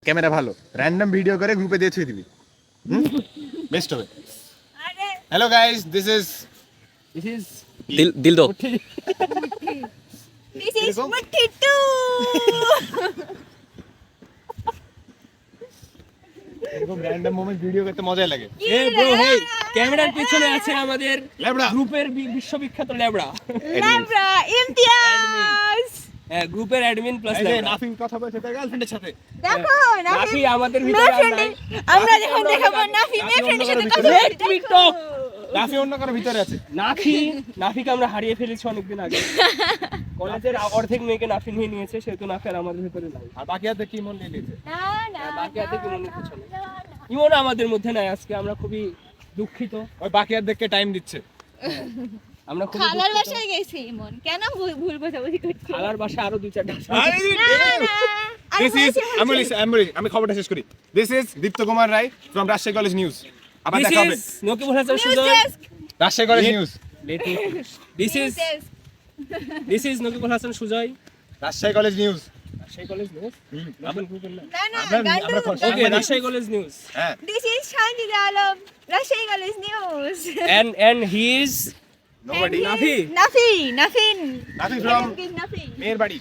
Camera ভালো, random video করে গ্রুপে দিয়ে ছুঁয়ে দিবি, বেস্ট হবে। হ্যালো গাইস, দিস ইজ দিল দো This is Mutti 2. এরকম র্যান্ডম মোমেন্ট ভিডিও করতে মজাই লাগে। ক্যামেরার পেছনে আছে আমাদের ল্যাবড়া গ্রুপের বিশ্ববিখ্যাত ল্যাবড়া, Labra, imtiaz. হ্যাঁ গ্রুপের অ্যাডমিন প্লাস এই যে ল্যাবড়া। নাফিন কথা বলছে তার গার্লফ্রেন্ডের সাথে। দেখো নাফি আমাদের মেয়ে ভিতরে আর ফ্রেন্ড নাই। আমরা যখন দেখাবো নাফি মেয়ে ফ্রেন্ডের সাথে কথা বলছে Let me talk. নাফি অন্য কারো ভিতরে আছে। নাফিকে আমরা হারিয়ে ফেলেছি অনেকদিন আগে। কলেজের অর্ধেক মেয়েকে নাফি নিয়ে নিয়েছে, সেহেতু নাফি আর আমাদের ভিতরে নাই। আর বাকি হাতে কি মন নিয়ে নিয়েছে? না না বাকি হাতে কি মনে হচ্ছে না। ইমন আমাদের মধ্যে নাই আজকে, আমরা খুবই দুঃখিত। ওই বাকি হাতকে টাইম দিচ্ছে। আমরা খুবই খালার দুঃখিত। বাসায় গেছি ইমন কেন ভুল বোঝাবুঝি করছি খালার বাসায় আরো 2-4টা This is আমি খবরটা শেষ করি। This is Dipto Kumar Roy from Rajshahi college news. আবার This দেখা হবে is Nakibul Hasan news Sujon. Desk Rajshahi college news. This is Nakibul Hasan Sujoy. Rajshahi college news. Rajshahi college news. না না আমরা গান্ডু ওকে, রাজশাহী কলেজ নিউজ। হ্যাঁ, This is Shanjid Alam Rashid College News And he is nobody. Nafi. Nafi Nafin Nafi from Nafi মেয়ের বাড়ি।